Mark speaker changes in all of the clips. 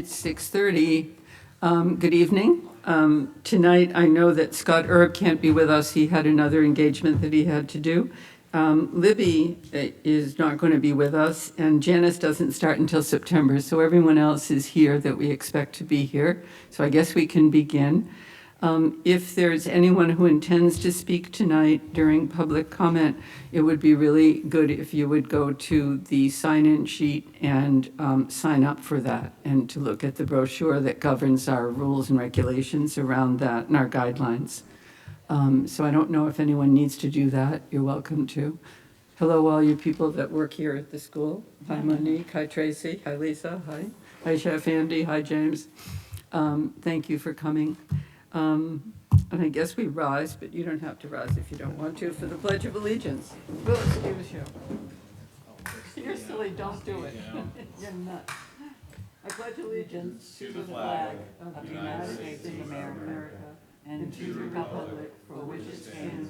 Speaker 1: It's 6:30. Good evening. Tonight, I know that Scott Erb can't be with us. He had another engagement that he had to do. Libby is not going to be with us, and Janice doesn't start until September, so everyone else is here that we expect to be here. So I guess we can begin. If there's anyone who intends to speak tonight during public comment, it would be really good if you would go to the sign-in sheet and sign up for that, and to look at the brochure that governs our rules and regulations around that and our guidelines. So I don't know if anyone needs to do that. You're welcome to. Hello, all you people that work here at the school. Hi, Monique. Hi, Tracy. Hi, Lisa. Hi. Hi, Chef Andy. Hi, James. Thank you for coming. And I guess we rise, but you don't have to rise if you don't want to, for the Pledge of Allegiance. We'll excuse you. You're silly, don't do it. You're nuts. I pledge allegiance to the flag of the United States of America and to the republic for which it stands,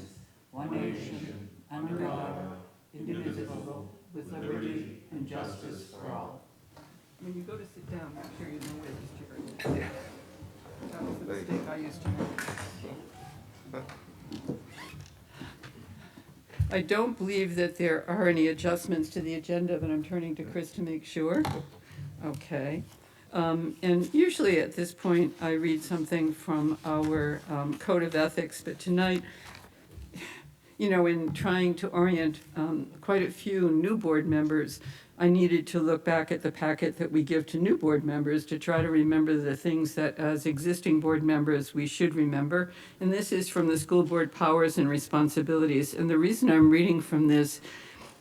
Speaker 1: one nation, under God, indivisible, with liberty and justice for all. When you go to sit down, make sure you know where this chair is. That was the mistake I used to make. I don't believe that there are any adjustments to the agenda, but I'm turning to Chris to make sure. Okay. And usually at this point, I read something from our Code of Ethics, but tonight, you know, in trying to orient quite a few new board members, I needed to look back at the packet that we give to new board members to try to remember the things that as existing board members we should remember. And this is from the School Board Powers and Responsibilities. And the reason I'm reading from this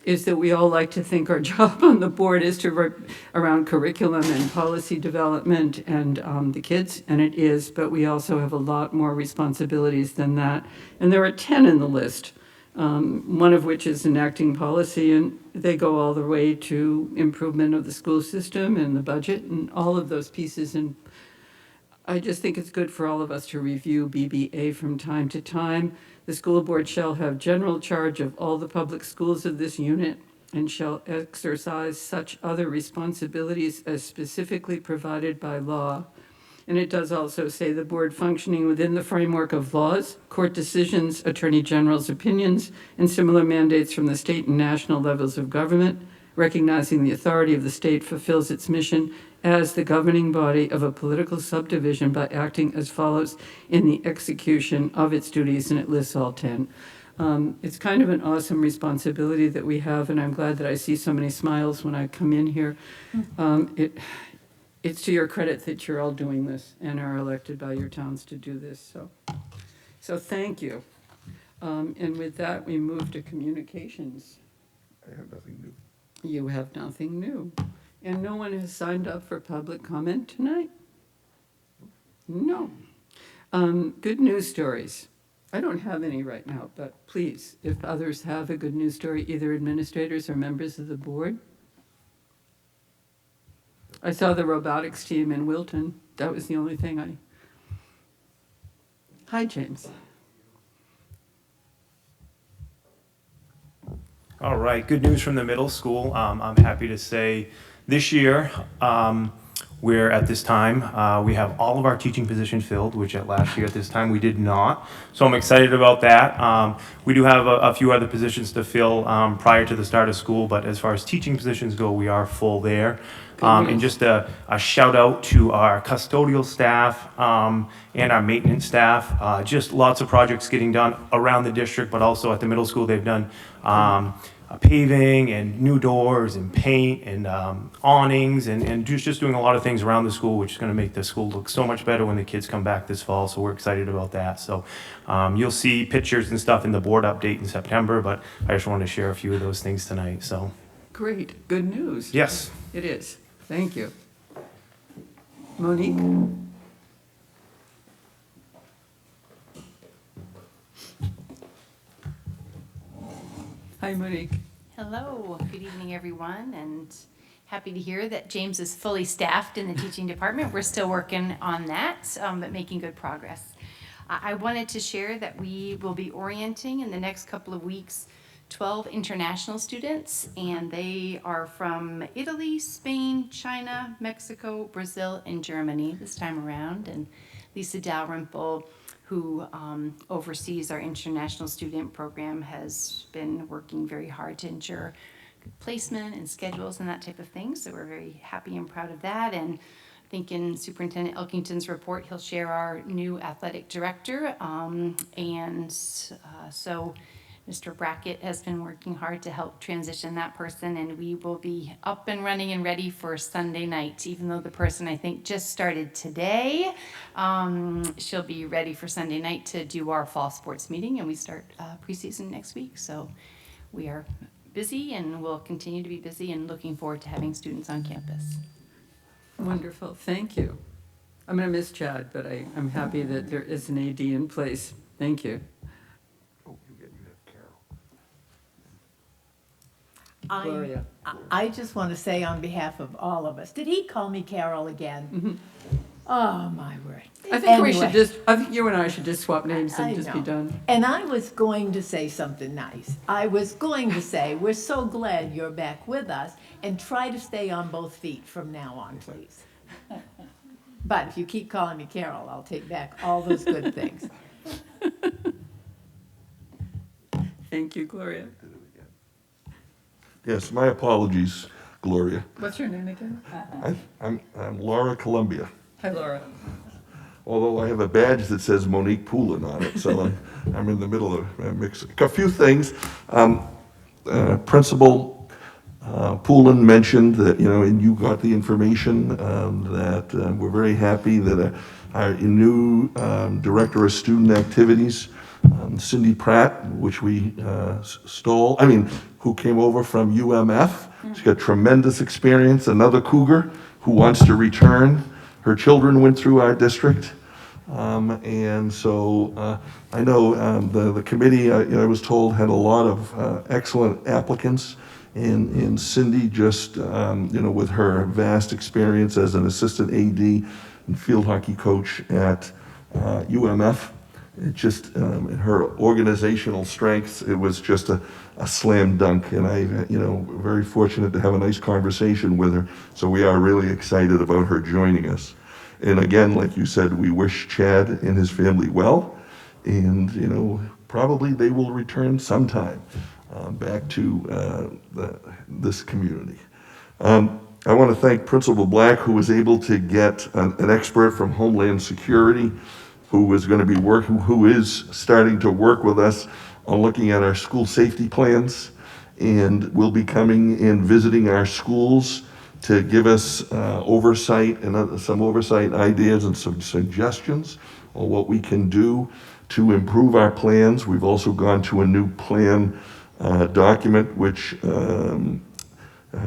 Speaker 1: is that we all like to think our job on the board is to around curriculum and policy development and the kids, and it is, but we also have a lot more responsibilities than that. And there are 10 in the list. One of which is enacting policy, and they go all the way to improvement of the school system and the budget and all of those pieces. And I just think it's good for all of us to review BBA from time to time. The school board shall have general charge of all the public schools of this unit and shall exercise such other responsibilities as specifically provided by law. And it does also say the board functioning within the framework of laws, court decisions, attorney general's opinions, and similar mandates from the state and national levels of government, recognizing the authority of the state fulfills its mission as the governing body of a political subdivision by acting as follows in the execution of its duties, and it lists all 10. It's kind of an awesome responsibility that we have, and I'm glad that I see so many smiles when I come in here. It's to your credit that you're all doing this and are elected by your towns to do this. So thank you. And with that, we move to communications.
Speaker 2: I have nothing new.
Speaker 1: You have nothing new. And no one has signed up for public comment tonight? No. Good news stories. I don't have any right now, but please, if others have a good news story, either administrators or members of the board. I saw the robotics team in Wilton. That was the only thing Hi, James.
Speaker 3: All right, good news from the middle school. I'm happy to say this year, we're at this time, we have all of our teaching positions filled, which at last year at this time we did not. So I'm excited about that. We do have a few other positions to fill prior to the start of school, but as far as teaching positions go, we are full there. And just a shout out to our custodial staff and our maintenance staff. Just lots of projects getting done around the district, but also at the middle school they've done paving and new doors and paint and awnings and just doing a lot of things around the school, which is going to make the school look so much better when the kids come back this fall. So we're excited about that. So you'll see pictures and stuff in the board update in September, but I just wanted to share a few of those things tonight. So
Speaker 1: Great, good news.
Speaker 3: yes.
Speaker 1: It is. Thank you. Monique? Hi, Monique.
Speaker 4: Hello, good evening, everyone, and happy to hear that James is fully staffed in the teaching department. We're still working on that, but making good progress. I wanted to share that we will be orienting in the next couple of weeks 12 international students, and they are from Italy, Spain, China, Mexico, Brazil, and Germany this time around. And Lisa Dalrymple, who oversees our international student program, has been working very hard to ensure good placement and schedules and that type of thing. So we're very happy and proud of that. And I think in Superintendent Elkington's report, he'll share our new athletic director. So Mr. Brackett has been working hard to help transition that person, and we will be up and running and ready for Sunday night. Even though the person I think just started today, she'll be ready for Sunday night to do our fall sports meeting, and we start preseason next week. So we are busy and will continue to be busy, and looking forward to having students on campus.
Speaker 1: Wonderful, thank you. I'm going to miss Chad, but I'm happy that there is an AD in place. Thank you. Gloria.
Speaker 2: I just want to say on behalf of all of us, did he call me Carol again? Oh, my word.
Speaker 1: I think
Speaker 2: Anyway.
Speaker 1: I think you and I should just swap names and
Speaker 2: I
Speaker 1: just be
Speaker 2: know.
Speaker 1: done.
Speaker 2: And I was going to say something nice. I was going to say, we're so glad you're back with us, and try to stay on both feet from now on, please. But if you keep calling me Carol, I'll take back all those good things.
Speaker 1: Thank you, Gloria.
Speaker 5: Yes, my apologies, Gloria.
Speaker 1: What's your name again?
Speaker 5: I'm Laura Columbia,
Speaker 1: Hi, Laura.
Speaker 5: although I have a badge that says Monique Poulin on it, so I'm in the middle of a mix. A few things. Principal Poulin mentioned that, and you got the information, that we're very happy that our new Director of Student Activities, Cindy Pratt, which we who came over from UMF. She's got tremendous experience, another Cougar who wants to return. Her children went through our district. And so I know the committee, I was told, had a lot of excellent applicants. And Cindy, just, with her vast experience as an assistant AD and field hockey coach at UMF, it just, her organizational strengths, it was just a slam dunk. And I, very fortunate to have a nice conversation with her. So we are really excited about her joining us. And again, like you said, we wish Chad and his family well. And, probably they will return sometime back to this community. I want to thank Principal Black, who was able to get an expert from Homeland Security, who is starting to work with us on looking at our school safety plans, and will be coming and visiting our schools to give us oversight and some oversight ideas and some suggestions on what we can do to improve our plans. We've also gone to a new plan document, which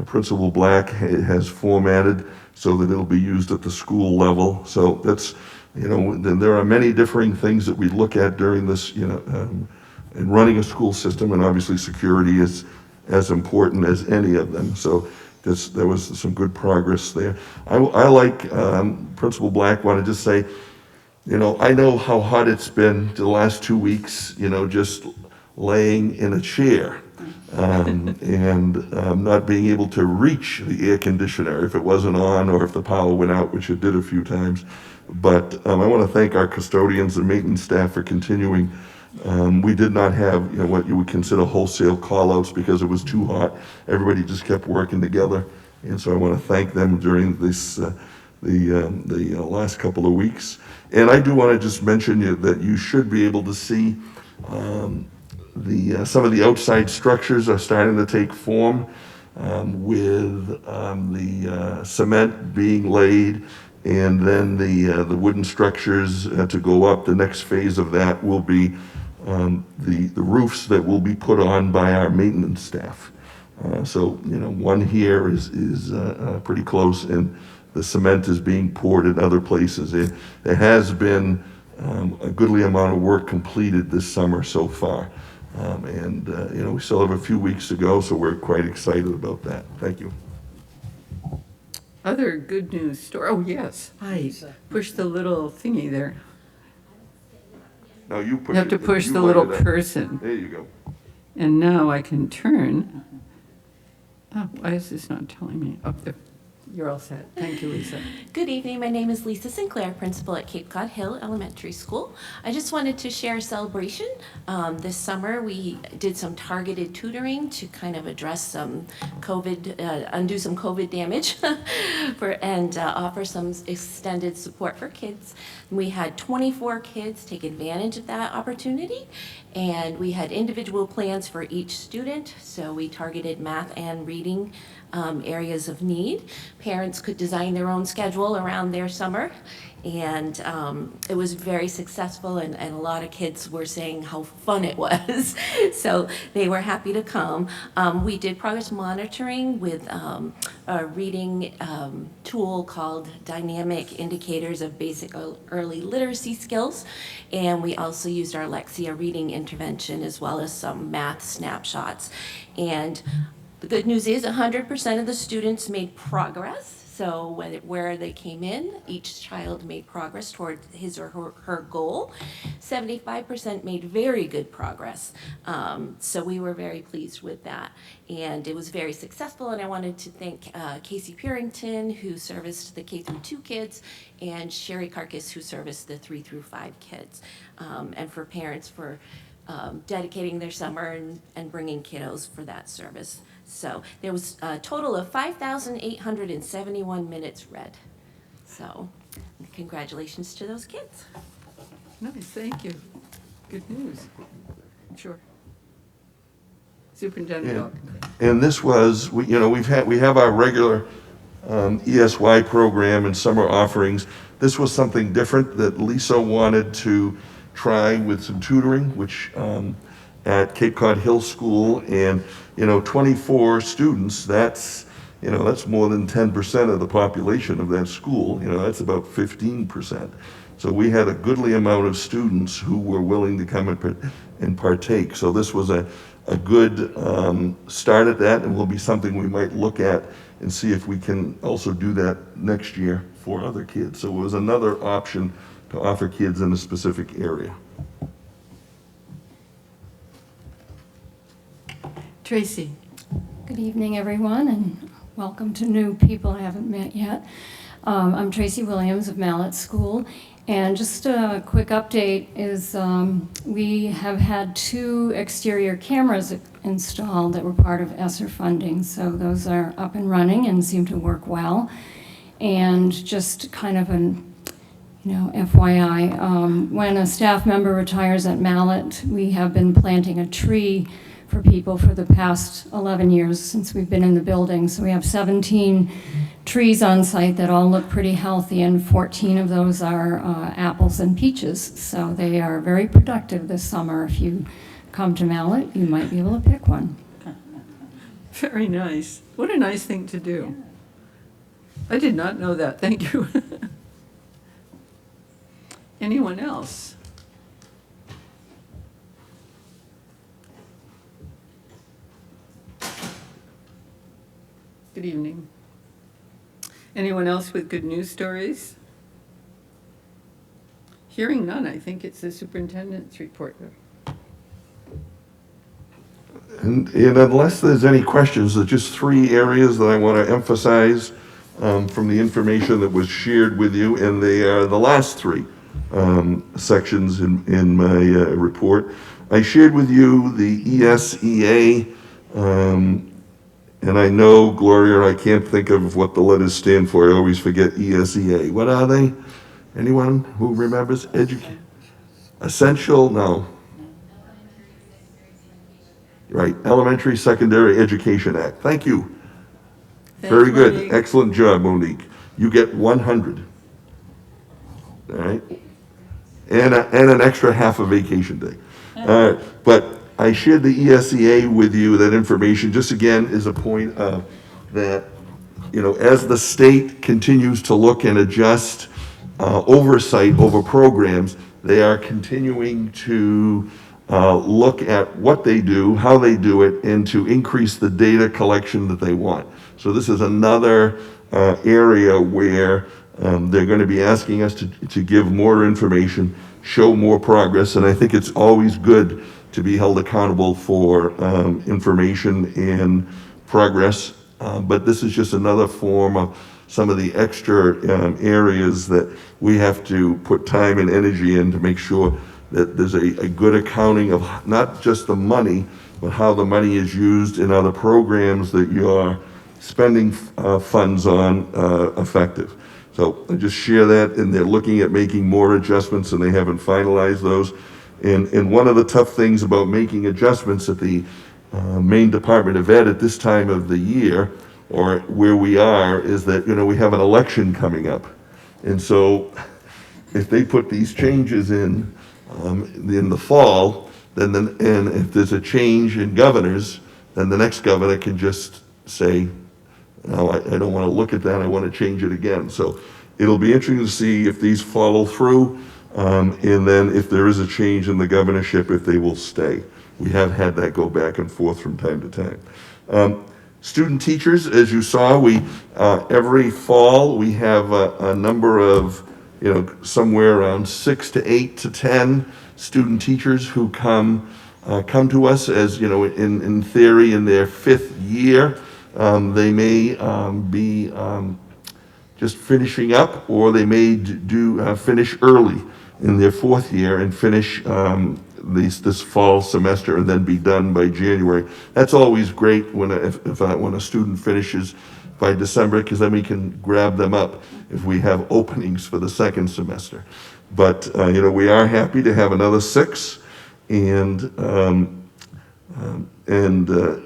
Speaker 5: Principal Black has formatted so that it'll be used at the school level. So that's, there are many differing things that we look at during this, in running a school system, and obviously security is as important as any of them. So there was some good progress there. I like Principal Black wanted to say, I know how hot it's been the last 2 weeks, just laying in a chair and not being able to reach the air conditioner if it wasn't on or if the power went out, which it did a few times. But I want to thank our custodians and maintenance staff for continuing. We did not have, what you would consider wholesale call-outs because it was too hot. Everybody just kept working together. And so I want to thank them during this, the last couple of weeks. And I do want to just mention that you should be able to see some of the outside structures are starting to take form, with the cement being laid, and then the wooden structures to go up. The next phase of that will be the roofs that will be put on by our maintenance staff. So one here is pretty close, and the cement is being poured in other places. There has been a goodly amount of work completed this summer so far. We still have a few weeks to go, so we're quite excited about that. Thank you.
Speaker 1: Other good news story. Oh, yes. Hi. Push the little thingy there.
Speaker 5: No, you push
Speaker 1: You have to
Speaker 5: it.
Speaker 1: push
Speaker 5: You
Speaker 1: the
Speaker 5: light
Speaker 1: little
Speaker 5: it up.
Speaker 1: person.
Speaker 5: There you go.
Speaker 1: And now I can turn. Oh, why is this not telling me? Oh, there. You're all set. Thank you, Lisa.
Speaker 6: Good evening. My name is Lisa Sinclair, principal at Cape Cod Hill Elementary School. I just wanted to share a celebration. This summer, we did some targeted tutoring to kind of address some undo some COVID damage and offer some extended support for kids. We had 24 kids take advantage of that opportunity, and we had individual plans for each student. So we targeted math and reading areas of need. Parents could design their own schedule around their summer, and it was very successful, and a lot of kids were saying how fun it was. So they were happy to come. We did progress monitoring with a reading tool called Dynamic Indicators of Basic Early Literacy Skills, and we also used our Lexia reading intervention as well as some math snapshots. And the good news is 100% of the students made progress. So where they came in, each child made progress toward his or her goal. 75% made very good progress. So we were very pleased with that. And it was very successful. And I wanted to thank Casey Purington, who serviced the K-2 kids, and Sherry Carcass, who serviced the 3-5 kids. And for parents for dedicating their summer and bringing kiddos for that service. So there was a total of 5,871 minutes read. So congratulations to those kids.
Speaker 1: Nice, thank you. Good news. Sure. Superintendent.
Speaker 5: And this was, we have our regular ESY program and summer offerings. This was something different that Lisa wanted to try with some tutoring, which at Cape Cod Hill School, and 24 students, that's more than 10% of the population of that school. That's about 15%. So we had a goodly amount of students who were willing to come and partake. So this was a good start at that, and will be something we might look at and see if we can also do that next year for other kids. So it was another option to offer kids in a specific area.
Speaker 1: Tracy.
Speaker 7: Good evening, everyone, and welcome to new people I haven't met yet. I'm Tracy Williams of Mallet School, and just a quick update is we have had 2 exterior cameras installed that were part of ESSER funding, so those are up and running and seem to work well. And just kind of an FYI, when a staff member retires at Mallet, we have been planting a tree for people for the past 11 years since we've been in the building. So we have 17 trees on site that all look pretty healthy, and 14 of those are apples and peaches. So they are very productive this summer. If you come to Mallet, you might be able to pick one.
Speaker 1: Very nice. What a nice thing to do. I did not know that. Thank you. Anyone else? Good evening. Anyone else with good news stories? Hearing none, I think it's the superintendent's report.
Speaker 5: And unless there's any questions, there's just 3 areas that I want to emphasize from the information that was shared with you, and they are the last 3 sections in my report. I shared with you the ESEA, and I know, Gloria, I can't think of what the letters stand for. I always forget ESEA. What are they? Anyone who remembers? Essential? No. Right, Elementary Secondary Education Act. Thank you.
Speaker 1: Thanks,
Speaker 5: Very good.
Speaker 1: Monique.
Speaker 5: Excellent job, Monique. You get 100. All right? And an extra half a vacation day. All right, but I shared the ESEA with you, that information, just again is a point of that, as the state continues to look and adjust oversight over programs, they are continuing to look at what they do, how they do it, and to increase the data collection that they want. So this is another area where they're going to be asking us to give more information, show more progress, and I think it's always good to be held accountable for information and progress. But this is just another form of some of the extra areas that we have to put time and energy in to make sure that there's a good accounting of not just the money, but how the money is used in other programs that you're spending funds on effective. So I just share that, and they're looking at making more adjustments, and they haven't finalized those. And one of the tough things about making adjustments at the Maine Department of Ed at this time of the year, or where we are, is that, we have an election coming up. And so if they put these changes in the fall, then and if there's a change in governors, then the next governor can just say, no, I don't want to look at that, I want to change it again. So it'll be interesting to see if these follow through, and then if there is a change in the governorship, if they will stay. We have had that go back and forth from time to time. Student teachers, as you saw, we every fall we have a number of, somewhere around 6 to 8 to 10 student teachers who come to us as, in theory, in their 5th year. They may be just finishing up, or they may finish early in their 4th year and finish this fall semester and then be done by January. That's always great when a student finishes by December, because then we can grab them up if we have openings for the 2nd semester. But we are happy to have another 6, and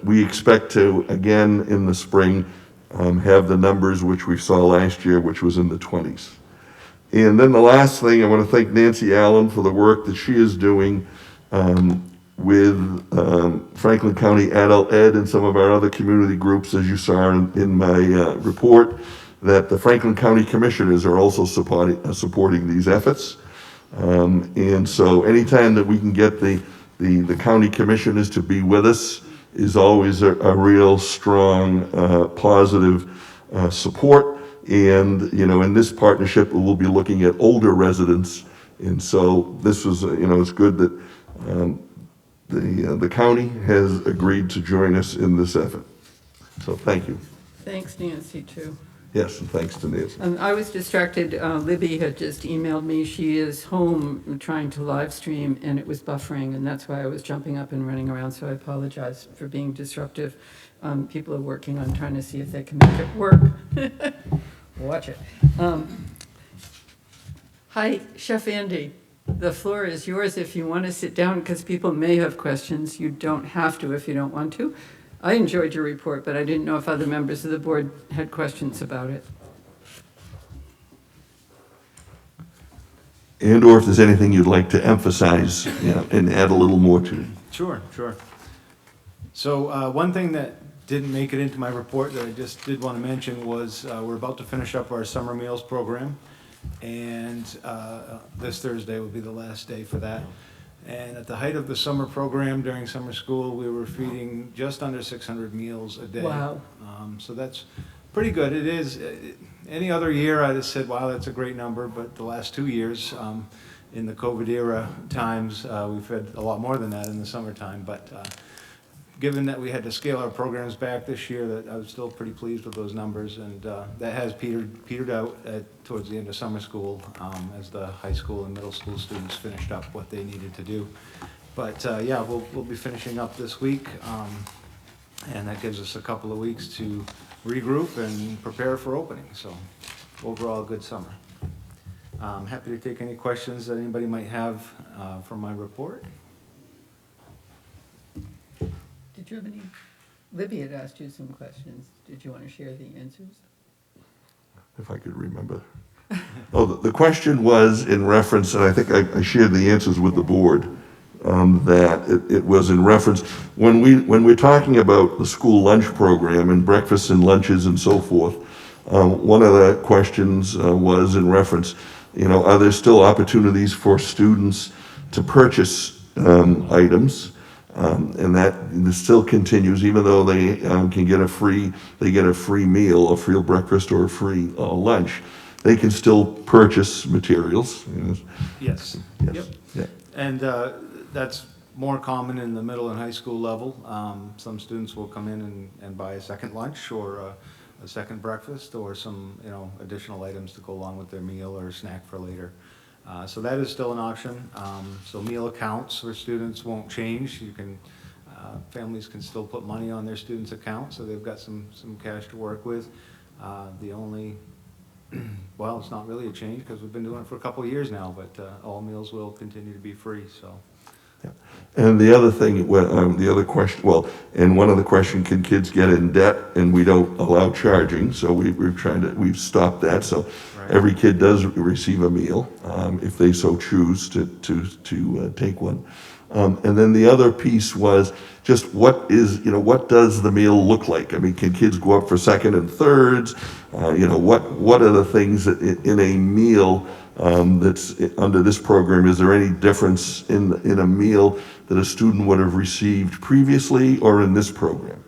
Speaker 5: we expect to, again in the spring, have the numbers which we saw last year, which was in the 20s. And then the last thing, I want to thank Nancy Allen for the work that she is doing with Franklin County Adult Ed and some of our other community groups, as you saw in my report, that the Franklin County Commissioners are also supporting these efforts. And so anytime that we can get the county commissioners to be with us is always a real strong, positive support. And, in this partnership, we'll be looking at older residents. And so this was, it's good that the county has agreed to join us in this effort. So thank you.
Speaker 1: Thanks, Nancy, too.
Speaker 5: Yes, and thanks to Nancy.
Speaker 1: I was distracted. Libby had just emailed me. She is home trying to live stream, and it was buffering, and that's why I was jumping up and running around. So I apologize for being disruptive. People are working on trying to see if they can make it work. Watch it. Hi, Chef Andy. The floor is yours if you want to sit down, because people may have questions. You don't have to if you don't want to. I enjoyed your report, but I didn't know if other members of the board had questions about it.
Speaker 5: And or if there's anything you'd like to emphasize, and add a little more to it.
Speaker 3: Sure. So one thing that didn't make it into my report that I just did want to mention was we're about to finish up our summer meals program, and this Thursday will be the last day for that. And at the height of the summer program during summer school, we were feeding just under 600 meals a day.
Speaker 1: Wow.
Speaker 3: So that's pretty good. It is. Any other year I'd have said, wow, that's a great number, but the last 2 years in the COVID era times, we've fed a lot more than that in the summertime. But given that we had to scale our programs back this year, that I was still pretty pleased with those numbers, and that has petered out towards the end of summer school as the high school and middle school students finished up what they needed to do. But yeah, we'll be finishing up this week, and that gives us a couple of weeks to regroup and prepare for opening. So overall, a good summer. I'm happy to take any questions that anybody might have from my report.
Speaker 1: Did you have any? Libby had asked you some questions. Did you want to share the answers?
Speaker 5: If I could remember. Oh, the question was in reference, and I think I shared the answers with the board, that it was in reference, when we're talking about the school lunch program and breakfasts and lunches and so forth, one of the questions was in reference, are there still opportunities for students to purchase items? And that still continues, even though they can get a free meal, a free breakfast or a free lunch, they can still purchase materials.
Speaker 3: Yes.
Speaker 5: Yes.
Speaker 3: Yep.
Speaker 5: Yeah.
Speaker 3: And that's
Speaker 8: more common in the middle and high school level. Some students will come in and buy a second lunch or a second breakfast or some, additional items to go along with their meal or snack for later. So that is still an option. So meal accounts for students won't change. Families can still put money on their students' account, so they've got some cash to work with. The only, well, it's not really a change because we've been doing it for a couple of years now, but all meals will continue to be free, so.
Speaker 5: And the other thing, the other question, well, and one of the question, can kids get in debt? And we don't allow charging, so we've stopped that. So
Speaker 8: Right.
Speaker 5: every kid does receive a meal if they so choose to take one. And then the other piece was just what does the meal look like? I mean, can kids go up for second and thirds? What are the things that in a meal that's under this program? Is there any difference in a meal that a student would have received previously or in this program?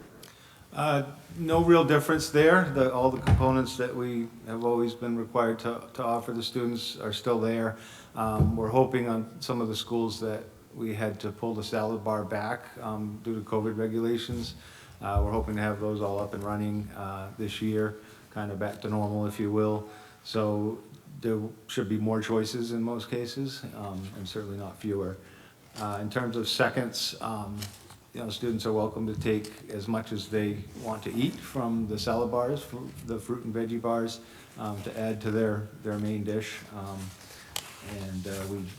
Speaker 8: No real difference there. All the components that we have always been required to offer the students are still there. We're hoping on some of the schools that we had to pull the salad bar back due to COVID regulations. We're hoping to have those all up and running this year, kind of back to normal, if you will. So there should be more choices in most cases, and certainly not fewer. In terms of seconds, students are welcome to take as much as they want to eat from the salad bars, the fruit and veggie bars, to add to their main dish. And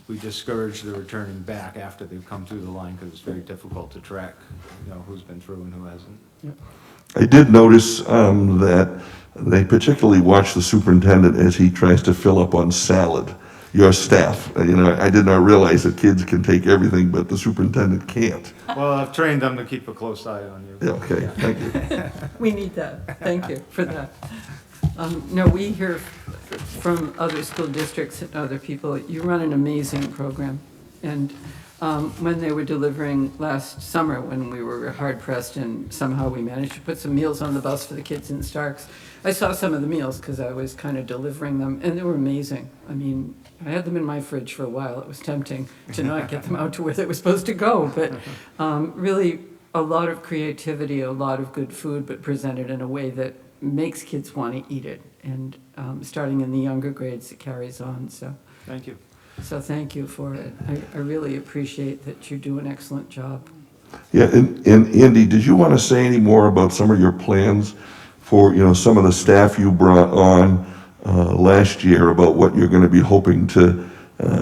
Speaker 8: we discourage the returning back after they've come through the line because it's very difficult to track, who's been through and who hasn't.
Speaker 5: I did notice that they particularly watch the superintendent as he tries to fill up on salad. Your staff, I did not realize that kids can take everything, but the superintendent can't.
Speaker 8: Well, I've trained them to keep a close eye on you.
Speaker 5: Yeah, okay, thank you.
Speaker 1: We need that. Thank you for that. No, we hear from other school districts and other people, you run an amazing program. And when they were delivering last summer, when we were hard pressed and somehow we managed to put some meals on the bus for the kids in Starks, I saw some of the meals because I was kind of delivering them and they were amazing. I mean, I had them in my fridge for a while. It was tempting to not get them out to where they were supposed to go, but really a lot of creativity, a lot of good food, but presented in a way that makes kids want to eat it. And starting in the younger grades, it carries on. So
Speaker 8: Thank you.
Speaker 1: So thank you for it. I really appreciate that you do an excellent job.
Speaker 5: Yeah, and Andy, did you want to say any more about some of your plans for, some of the staff you brought on last year about what you're going to be hoping to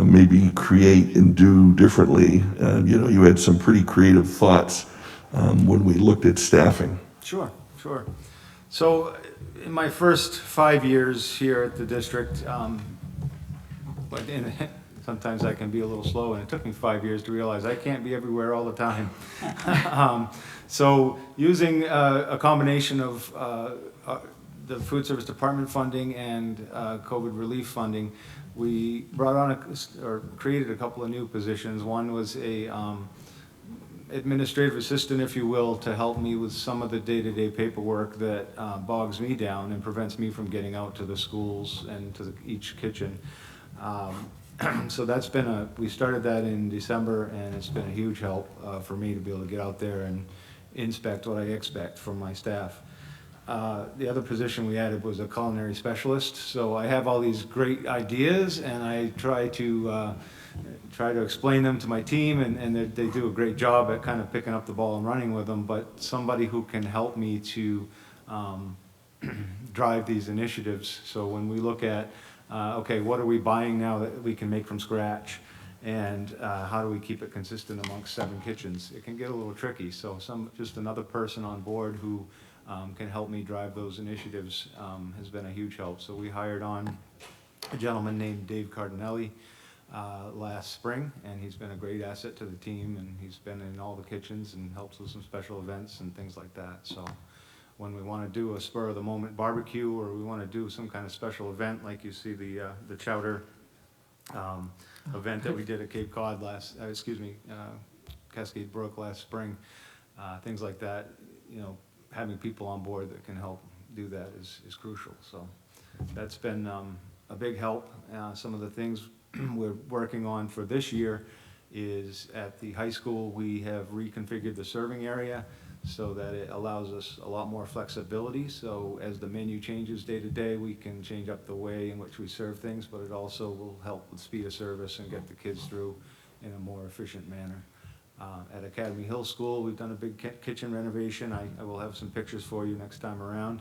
Speaker 5: maybe create and do differently? You had some pretty creative thoughts when we looked at staffing.
Speaker 8: Sure. So in my first 5 years here at the district, sometimes I can be a little slow, and it took me 5 years to realize I can't be everywhere all the time. So using a combination of the food service department funding and COVID relief funding, we brought on created a couple of new positions. One was a administrative assistant, if you will, to help me with some of the day-to-day paperwork that bogs me down and prevents me from getting out to the schools and to each kitchen. So that's been we started that in December, and it's been a huge help for me to be able to get out there and inspect what I expect from my staff. The other position we added was a culinary specialist. So I have all these great ideas, and I try to explain them to my team, and they do a great job at kind of picking up the ball and running with them. But somebody who can help me to drive these initiatives. So when we look at okay, what are we buying now that we can make from scratch? And how do we keep it consistent amongst 7 kitchens? It can get a little tricky. So just another person on board who can help me drive those initiatives has been a huge help. So we hired on a gentleman named Dave Cardinelli last spring, and he's been a great asset to the team, and he's been in all the kitchens and helps with some special events and things like that. So when we want to do a spur of the moment barbecue, or we want to do some kind of special event, like you see the chowder event that we did at Cape Cod Cascade Brook last spring, things like that, having people on board that can help do that is crucial. So that's been a big help. Some of the things we're working on for this year is at the high school, we have reconfigured the serving area so that it allows us a lot more flexibility. So as the menu changes day to day, we can change up the way in which we serve things, but it also will help with speed of service and get the kids through in a more efficient manner. At Academy Hill School, we've done a big kitchen renovation. I will have some pictures for you next time around.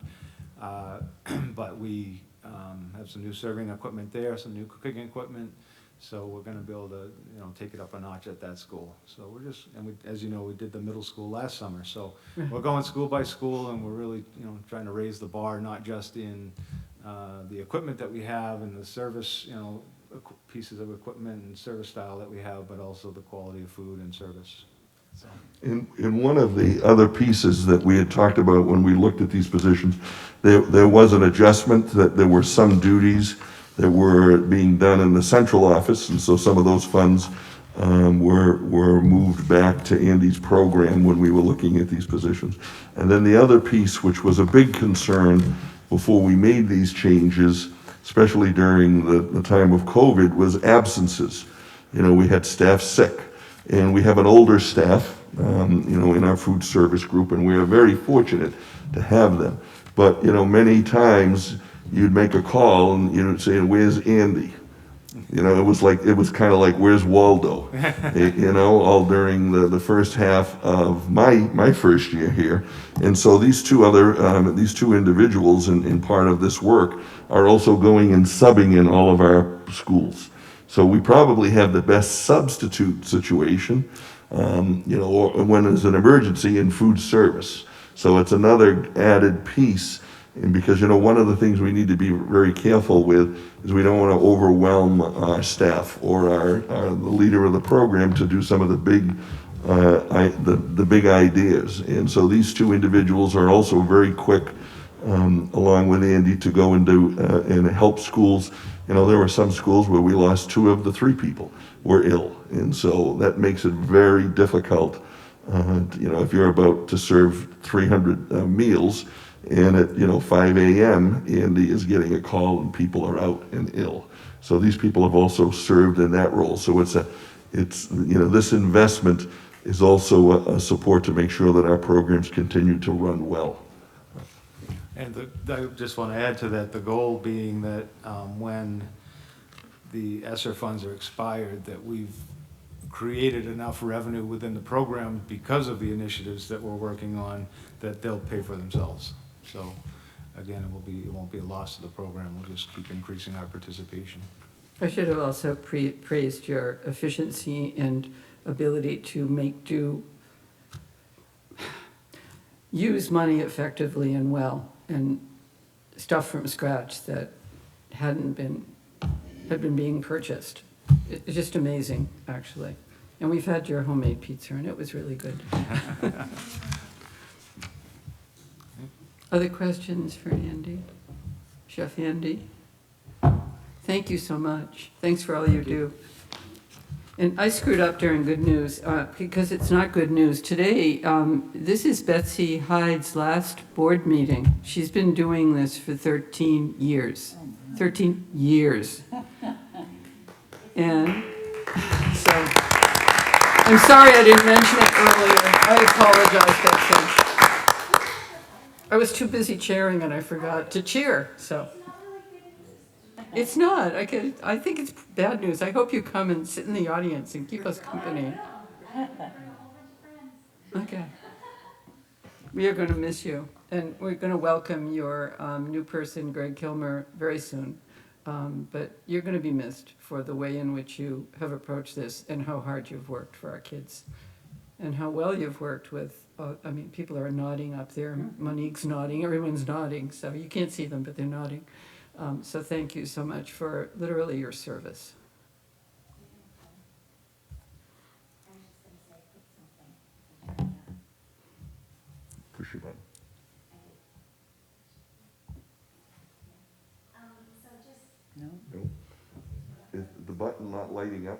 Speaker 8: But we have some new serving equipment there, some new cooking equipment. So we're gonna be able to, take it up a notch at that school. So we're just, and we, as you know, we did the middle school last summer. So we're going school by school, and we're really, trying to raise the bar, not just in the equipment that we have and the service, pieces of equipment and service style that we have, but also the quality of food and service. So.
Speaker 5: In one of the other pieces that we had talked about when we looked at these positions, there was an adjustment that there were some duties that were being done in the central office, and so some of those funds were moved back to Andy's program when we were looking at these positions. And then the other piece, which was a big concern before we made these changes, especially during the time of COVID, was absences. We had staff sick, and we have an older staff, in our food service group, and we are very fortunate to have them. But, many times you'd make a call and you'd say, "Where's Andy?" It was kind of like, "Where's Waldo?" All during the first half of my first year here. And so these two individuals in part of this work are also going and subbing in all of our schools. So we probably have the best substitute situation, or when there's an emergency in food service. So it's another added piece. And because, one of the things we need to be very careful with is we don't want to overwhelm our staff or the leader of the program to do some of the big ideas. And so these two individuals are also very quick, along with Andy, to go and do and help schools. There were some schools where we lost 2 of the 3 people were ill. And so that makes it very difficult. If you're about to serve 300 meals, and at 5 a.m. Andy is getting a call and people are out and ill. So these people have also served in that role. So this investment is also a support to make sure that our programs continue to run well.
Speaker 8: And I just want to add to that, the goal being that when the ESSER funds are expired, that we've created enough revenue within the program because of the initiatives that we're working on, that they'll pay for themselves. So again, it won't be a loss to the program. We'll just keep increasing our participation.
Speaker 1: I should have also praised your efficiency and ability to use money effectively and well, and stuff from scratch that had been being purchased. It's just amazing, actually. And we've had your homemade pizza, and it was really good. Other questions for Andy? Chef Andy? Thank you so much. Thanks for all you do. And I screwed up during good news because it's not good news. Today, this is Betsy Hyde's last board meeting. She's been doing this for 13 years. 13 years. And so, I'm sorry I didn't mention it earlier. I apologize, Betsy. I was too busy chairing and I forgot to cheer, so. It's not. I think it's bad news. I hope you come and sit in the audience and keep us company. Okay. We are going to miss you. And we're going to welcome your new person, Greg Kilmer, very soon. But you're going to be missed for the way in which you have approached this and how hard you've worked for our kids. And how well you've worked with, people are nodding up there. Monique's nodding. Everyone's nodding. So you can't see them, but they're nodding. So thank you so much for literally your service.
Speaker 5: Push your button. No. Is the button not lighting up?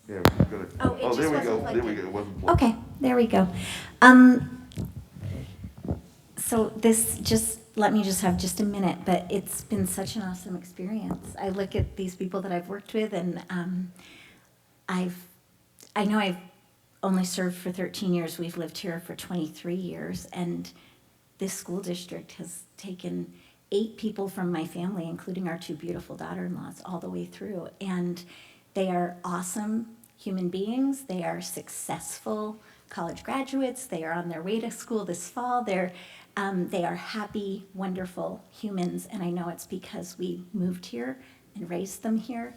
Speaker 5: Yeah, we're just gonna.
Speaker 9: Oh, it just
Speaker 5: there we go.
Speaker 9: wasn't
Speaker 5: There we
Speaker 9: plugged
Speaker 5: go.
Speaker 9: in.
Speaker 5: It wasn't plugged.
Speaker 9: Okay, there we go. So this, just let me just have just a minute, but it's been such an awesome experience. I look at these people that I've worked with, and I know I've only served for 13 years. We've lived here for 23 years, and this school district has taken 8 people from my family, including our 2 beautiful daughter-in-laws, all the way through. And they are awesome human beings. They are successful college graduates. They are on their way to school this fall. They are happy, wonderful humans. And I know it's because we moved here and raised them here,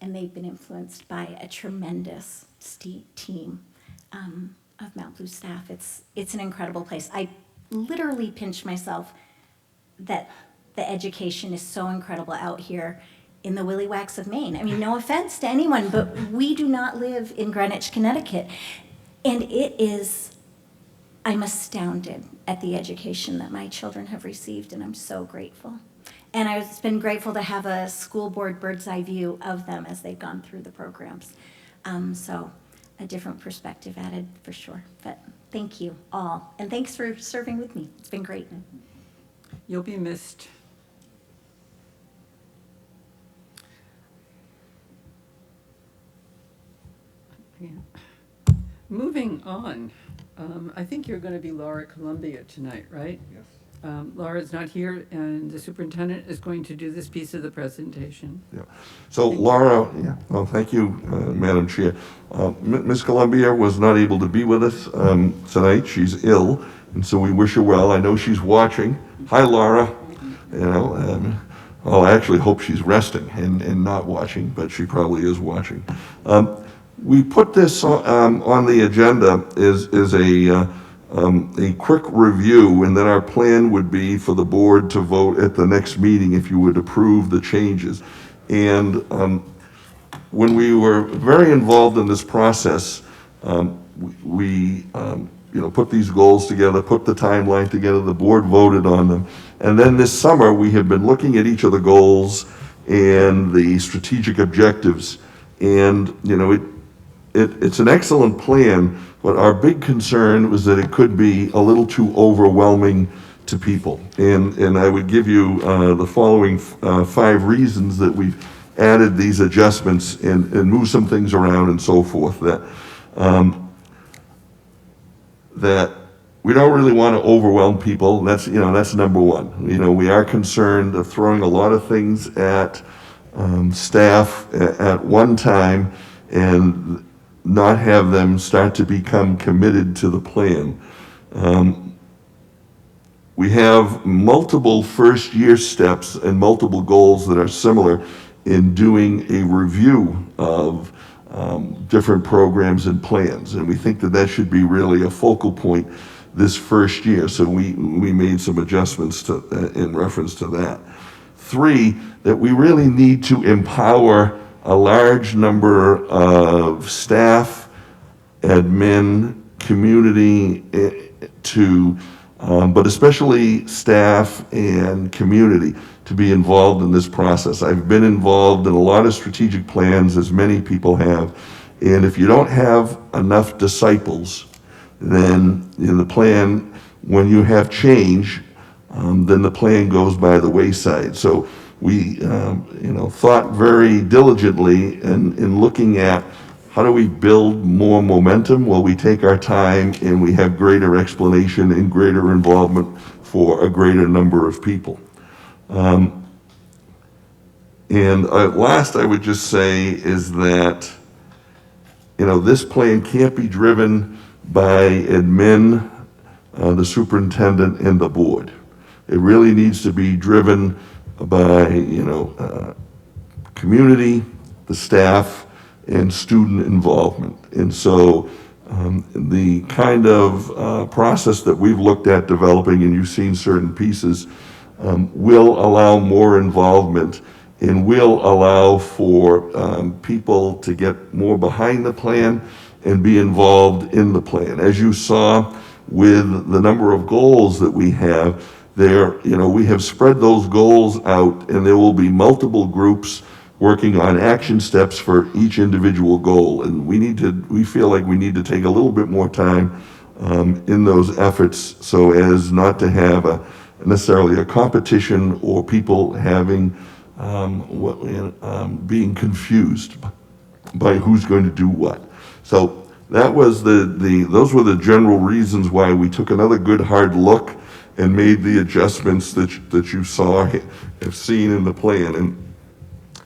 Speaker 9: and they've been influenced by a tremendous team of Mount Blue staff. It's an incredible place. I literally pinch myself that the education is so incredible out here in the Willy Wax of Maine. I mean, no offense to anyone, but we do not live in Greenwich, Connecticut. And I'm astounded at the education that my children have received, and I'm so grateful. And I've been grateful to have a school board bird's eye view of them as they've gone through the programs. So a different perspective added for sure. But thank you all. And thanks for serving with me. It's been great.
Speaker 1: You'll be missed. Yeah. Moving on, I think you're going to be Laura Columbia tonight, right?
Speaker 5: Yes.
Speaker 1: Laura's not here, and the superintendent is going to do this piece of the presentation.
Speaker 5: Yeah. So Laura, yeah, well, thank you, Madam Chair. Ms. Columbia was not able to be with us tonight. She's ill, and so we wish her well. I know she's watching. Hi, Laura. You know, well, I actually hope she's resting and not watching, but she probably is watching. We put this on the agenda as a quick review, and then our plan would be for the board to vote at the next meeting if you would approve the changes. And when we were very involved in this process, we put these goals together, put the timeline together, the board voted on them. And then this summer, we have been looking at each of the goals and the strategic objectives. And, you know, it's an excellent plan, but our big concern was that it could be a little too overwhelming to people. And I would give you the following 5 reasons that we've added these adjustments and moved some things around and so forth that we don't really want to overwhelm people. That's number one. You know, we are concerned of throwing a lot of things at staff at one time and not have them start to become committed to the plan. We have multiple first year steps and multiple goals that are similar in doing a review of different programs and plans. And we think that should be really a focal point this first year. So we made some adjustments in reference to that. 3, that we really need to empower a large number of staff, admin, community but especially staff and community to be involved in this process. I've been involved in a lot of strategic plans, as many people have, and if you don't have enough disciples, then in the plan, when you have change, then the plan goes by the wayside. So we thought very diligently in looking at how do we build more momentum? Well, we take our time and we have greater explanation and greater involvement for a greater number of people. Last I would just say is that, this plan can't be driven by admin, the superintendent, and the board. It really needs to be driven by, community, the staff, and student involvement. And so the kind of process that we've looked at developing, and you've seen certain pieces, will allow more involvement and will allow for people to get more behind the plan and be involved in the plan. As you saw with the number of goals that we have there, we have spread those goals out, and there will be multiple groups working on action steps for each individual goal. And we feel like we need to take a little bit more time in those efforts so as not to have necessarily a competition or people having, being confused by who's going to do what. So that was those were the general reasons why we took another good hard look and made the adjustments that you have seen in the plan. And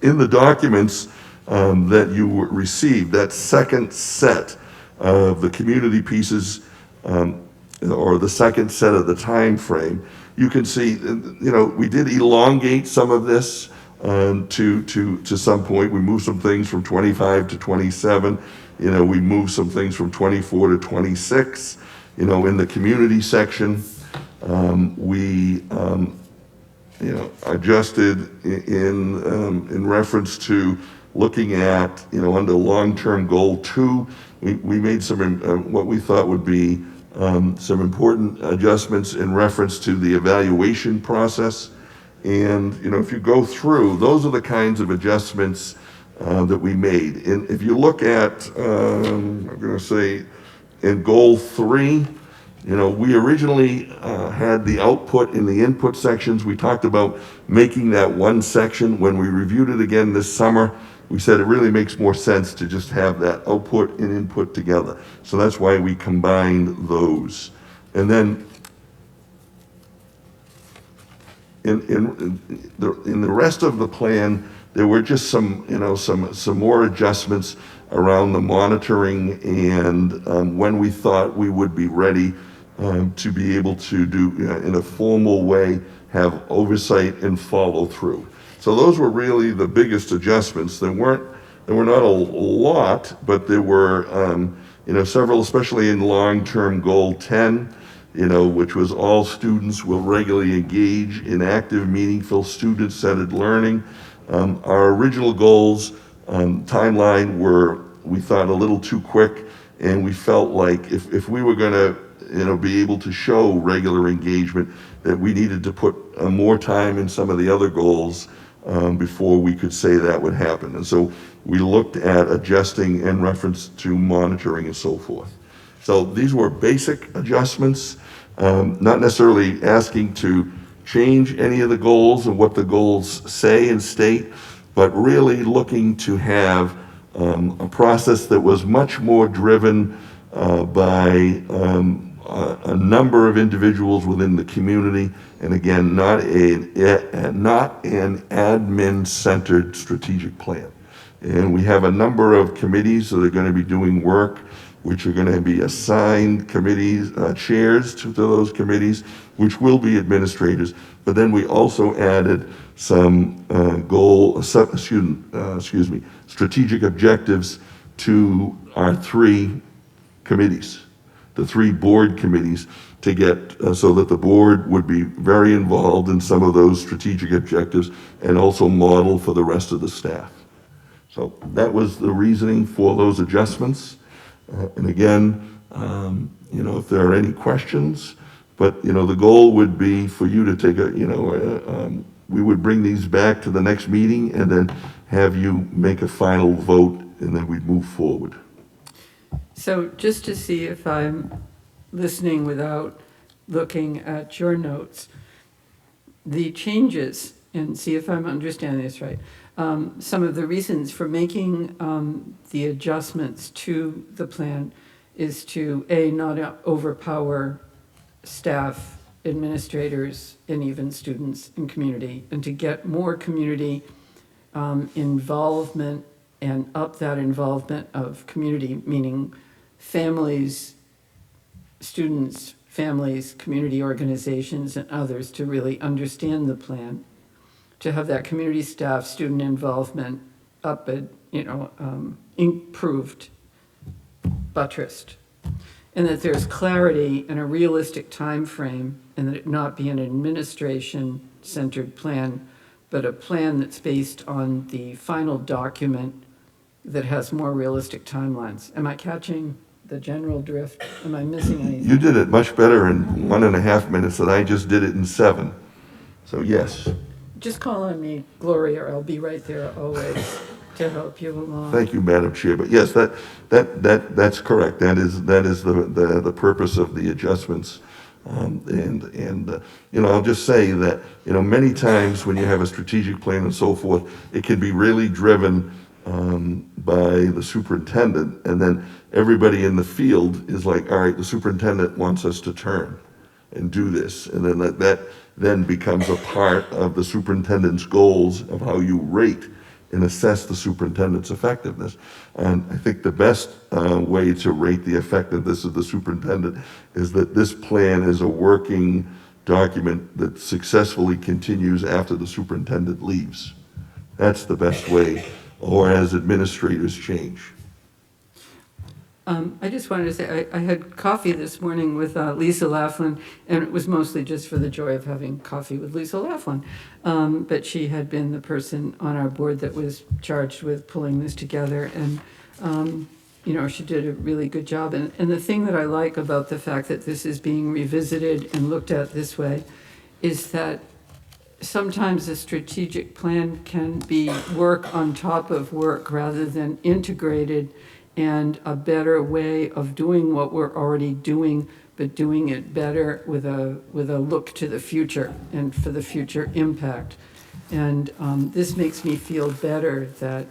Speaker 5: in the documents that you received, that second set of the community pieces, or the second set of the time frame, you can see, we did elongate some of this to some point. We moved some things from 25 to 27. We moved some things from 24 to 26. In the community section, we adjusted in reference to looking at, under long-term goal 2, we made some, what we thought would be some important adjustments in reference to the evaluation process. And, if you go through, those are the kinds of adjustments that we made. And if you look at, I'm going to say, in goal 3, we originally had the output in the input sections. We talked about making that one section. When we reviewed it again this summer, we said it really makes more sense to just have that output and input together. So that's why we combined those. And then in the rest of the plan, there were just some more adjustments around the monitoring and when we thought we would be ready to be able to do, in a formal way, have oversight and follow through. So those were really the biggest adjustments. There were not a lot, but there were several, especially in long-term goal 10, which was all students will regularly engage in active, meaningful, student-centered learning. Our original goals timeline were, we thought, a little too quick, and we felt like if we were going to be able to show regular engagement, that we needed to put more time in some of the other goals before we could say that would happen. And so we looked at adjusting in reference to monitoring and so forth. So these were basic adjustments, not necessarily asking to change any of the goals and what the goals say and state, but really looking to have a process that was much more driven by a number of individuals within the community, and again, not an admin-centered strategic plan. And we have a number of committees that are going to be doing work, which are going to be assigned committees, chairs to those committees, which will be administrators. But then we also added some strategic objectives to our 3 committees, the 3 board committees, to get so that the board would be very involved in some of those strategic objectives and also model for the rest of the staff. So that was the reasoning for those adjustments. And again, if there are any questions, but the goal would be for you to take we would bring these back to the next meeting and then have you make a final vote, and then we'd move forward.
Speaker 1: So just to see if I'm listening without looking at your notes, the changes, and see if I'm understanding this right, some of the reasons for making the adjustments to the plan is to, A, not overpower staff, administrators, and even students and community, and to get more community involvement and up that involvement of community, meaning families, students, families, community organizations, and others to really understand the plan, to have that community staff, student involvement up at, improved, buttressed, and that there's clarity and a realistic time frame, and that it not be an administration-centered plan, but a plan that's based on the final document that has more realistic timelines. Am I catching the general drift? Am I missing anything?
Speaker 5: You did it much better in 1.5 minutes than I just did it in 7. So yes.
Speaker 1: Just call on me, Gloria, I'll be right there always to help you along.
Speaker 5: Thank you, Madam Chair. But yes, that's correct. That is the purpose of the adjustments I'll just say that, many times when you have a strategic plan and so forth, it can be really driven by the superintendent, and then everybody in the field is like, all right, the superintendent wants us to turn and do this, and then that then becomes a part of the superintendent's goals of how you rate and assess the superintendent's effectiveness. And I think the best way to rate the effectiveness of the superintendent is that this plan is a working document that successfully continues after the superintendent leaves. That's the best way, or as administrators change.
Speaker 1: I just wanted to say, I had coffee this morning with Lisa Laughlin, and it was mostly just for the joy of having coffee with Lisa Laughlin. But she had been the person on our board that was charged with pulling this together, and, she did a really good job. And the thing that I like about the fact that this is being revisited and looked at this way is that sometimes a strategic plan can be work on top of work rather than integrated, and a better way of doing what we're already doing, but doing it better with a look to the future and for the future impact. And this makes me feel better that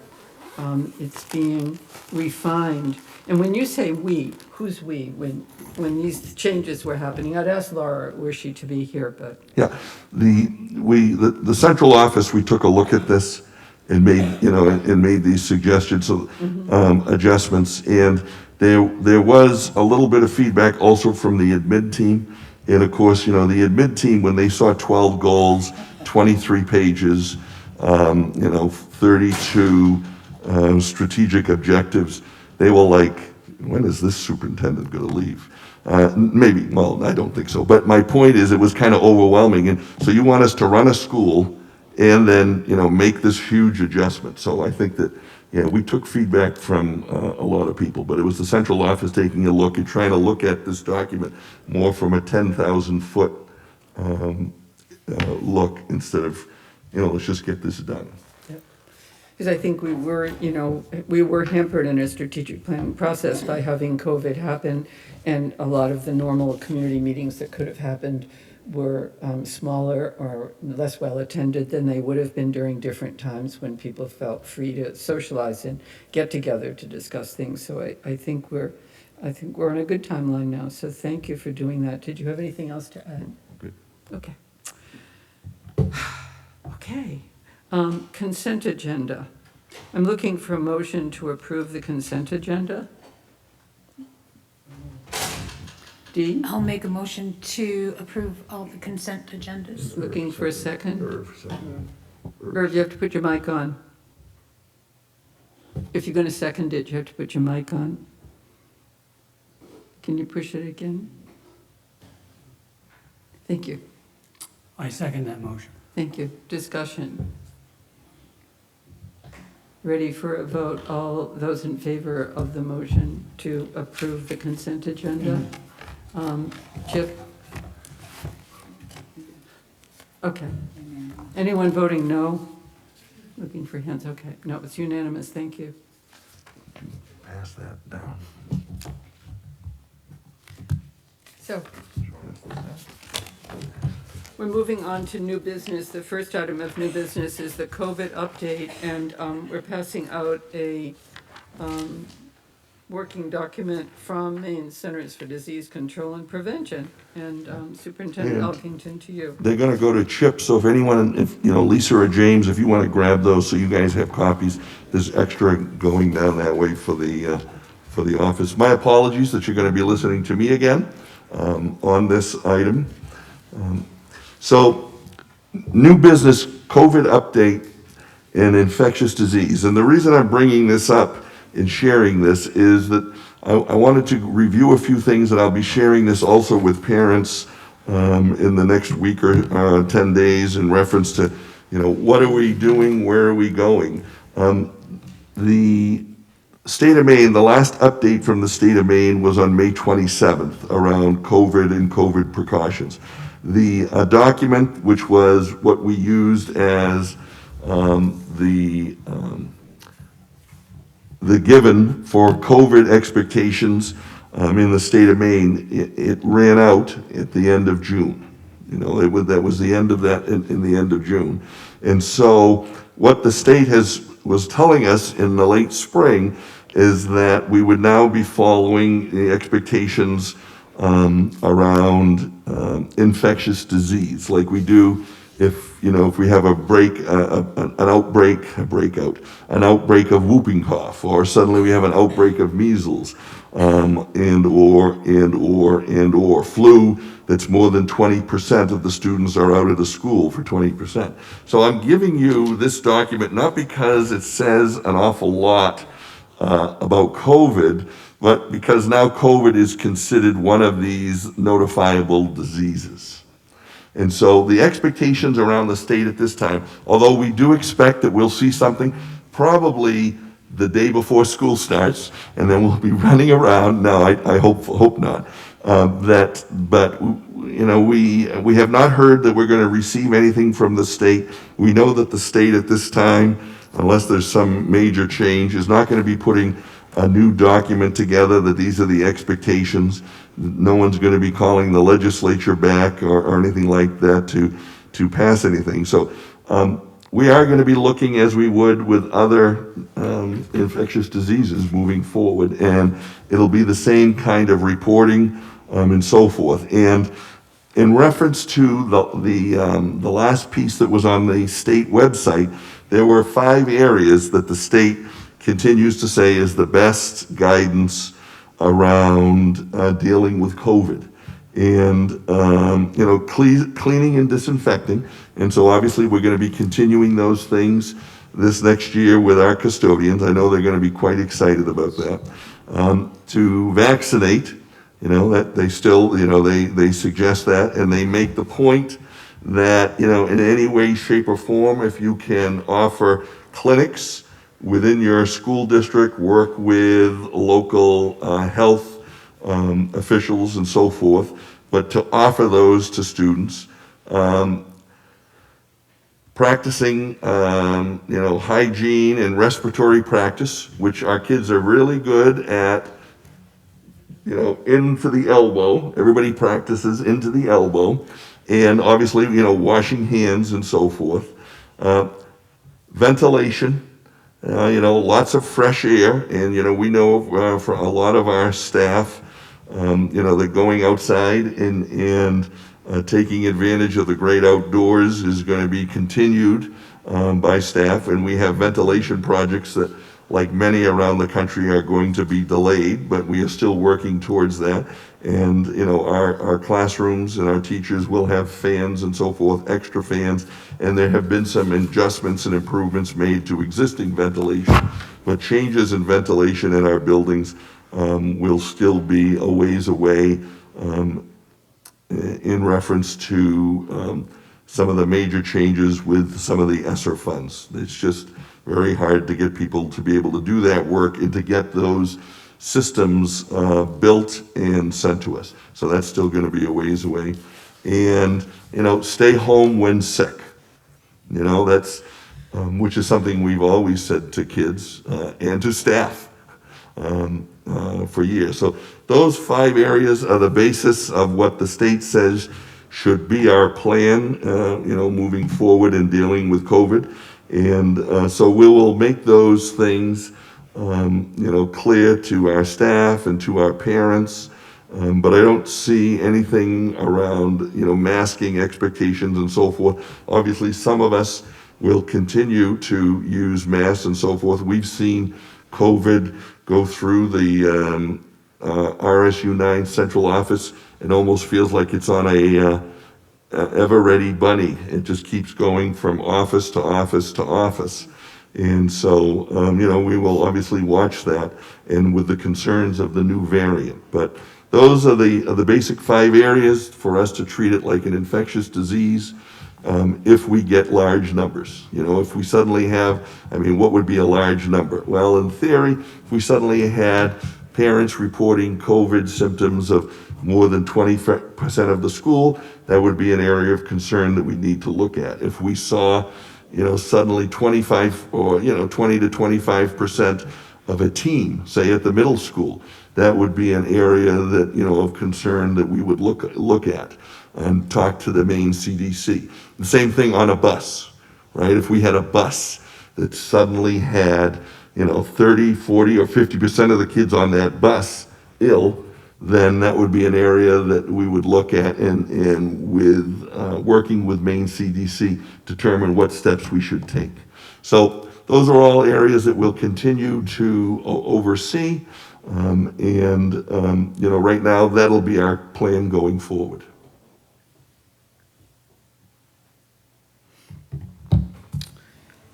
Speaker 1: it's being refined. And when you say we, who's we? When these changes were happening, I'd ask Laura, were she to be here, but.
Speaker 5: Yeah, the central office, we took a look at this and made these suggestions, adjustments, and there was a little bit of feedback also from the admin team. And of course, the admin team, when they saw 12 goals, 23 pages, 32 strategic objectives, they were like, when is this superintendent going to leave? Maybe, well, I don't think so. But my point is, it was kind of overwhelming. And so you want us to run a school and then, make this huge adjustment. So I think that, we took feedback from a lot of people, but it was the central office taking a look and trying to look at this document more from a 10,000-foot look instead of, let's just get this done.
Speaker 1: Because I think we were hampered in a strategic planning process by having COVID happen, and a lot of the normal community meetings that could have happened were smaller or less well attended than they would have been during different times when people felt free to socialize and get together to discuss things. So I think we're on a good timeline now. So thank you for doing that. Did you have anything else to add?
Speaker 5: Good.
Speaker 1: Okay. Okay. Consent agenda. I'm looking for a motion to approve the consent agenda. D?
Speaker 10: I'll make a motion to approve all the consent agendas.
Speaker 1: Looking for a second?
Speaker 5: Second.
Speaker 1: Irv, you have to put your mic on. If you're going to second it, you have to put your mic on. Can you push it again? Thank you.
Speaker 11: I second that motion.
Speaker 1: Thank you. Discussion. Ready for a vote? All those in favor of the motion to approve the consent agenda? Chip? Okay. Anyone voting no? Looking for hands. Okay. No, it's unanimous. Thank you.
Speaker 5: Pass that down.
Speaker 1: So, we're moving on to new business. The first item of new business is the COVID update, and we're passing out a working document from Maine Centers for Disease Control and Prevention. And Superintendent Elkington, to you.
Speaker 5: They're going to go to Chip, so if anyone, Lisa or James, if you want to grab those so you guys have copies, there's extra going down that way for the office. My apologies that you're going to be listening to me again on this item. So, new business, COVID update, and infectious disease. And the reason I'm bringing this up and sharing this is that I wanted to review a few things, and I'll be sharing this also with parents in the next week or 10 days in reference to, what are we doing, where are we going? The state of Maine, the last update from the state of Maine was on May 27th around COVID and COVID precautions. The document, which was what we used as the given for COVID expectations, in the state of Maine, it ran out at the end of June. That was the end of that in the end of June. And so what the state was telling us in the late spring is that we would now be following the expectations around infectious disease, like we do if we have an outbreak of whooping cough, or suddenly we have an outbreak of measles, and or flu that's more than 20% of the students are out of the school for 20%. So I'm giving you this document not because it says an awful lot about COVID, but because now COVID is considered one of these notifiable diseases. And so the expectations around the state at this time, although we do expect that we'll see something probably the day before school starts, and then we'll be running around. No, I hope not. But we have not heard that we're going to receive anything from the state. We know that the state at this time, unless there's some major change, is not going to be putting a new document together that these are the expectations. No one's going to be calling the legislature back or anything like that to pass anything. So we are going to be looking, as we would with other infectious diseases, moving forward, and it'll be the same kind of reporting and so forth. And in reference to the last piece that was on the state website, there were 5 areas that the state continues to say is the best guidance around dealing with COVID. And, cleaning and disinfecting. And so obviously we're going to be continuing those things this next year with our custodians. I know they're going to be quite excited about that. To vaccinate, that they still, they suggest that, and they make the point that, in any way, shape, or form, if you can offer clinics within your school district, work with local health officials and so forth, but to offer those to students, practicing, hygiene and respiratory practice, which our kids are really good at, into the elbow. Everybody practices into the elbow, and obviously, washing hands and so forth. Ventilation. Lots of fresh air, and we know for a lot of our staff, that going outside and taking advantage of the great outdoors is going to be continued by staff, and we have ventilation projects that, like many around the country, are going to be delayed, but we are still working towards that. And our classrooms and our teachers will have fans and so forth, extra fans, and there have been some adjustments and improvements made to existing ventilation, but changes in ventilation in our buildings will still be a ways away in reference to some of the major changes with some of the ESSER funds. It's just very hard to get people to be able to do that work and to get those systems built and sent to us. So that's still going to be a ways away. And, stay home when sick. That's, which is something we've always said to kids and to staff for years. So those 5 areas are the basis of what the state says should be our plan, moving forward in dealing with COVID. And so we will make those things clear to our staff and to our parents, but I don't see anything around, masking expectations and so forth. Obviously, some of us will continue to use masks and so forth. We've seen COVID go through the RSU 9 central office. It almost feels like it's on a ever-ready bunny. It just keeps going from office to office to office. And so, we will obviously watch that, and with the concerns of the new variant. But those are the basic 5 areas for us to treat it like an infectious disease if we get large numbers. If we suddenly have, what would be a large number? Well, in theory, if we suddenly had parents reporting COVID symptoms of more than 20% of the school, that would be an area of concern that we need to look at. If we saw, suddenly 25 or, 20 to 25% of a team, say at the middle school, that would be an area that, of concern that we would look at and talk to the Maine CDC. The same thing on a bus, right? If we had a bus that suddenly had, 30, 40, or 50% of the kids on that bus ill, then that would be an area that we would look at and with working with Maine CDC, determine what steps we should take. So those are all areas that we'll continue to oversee. Right now, that'll be our plan going forward.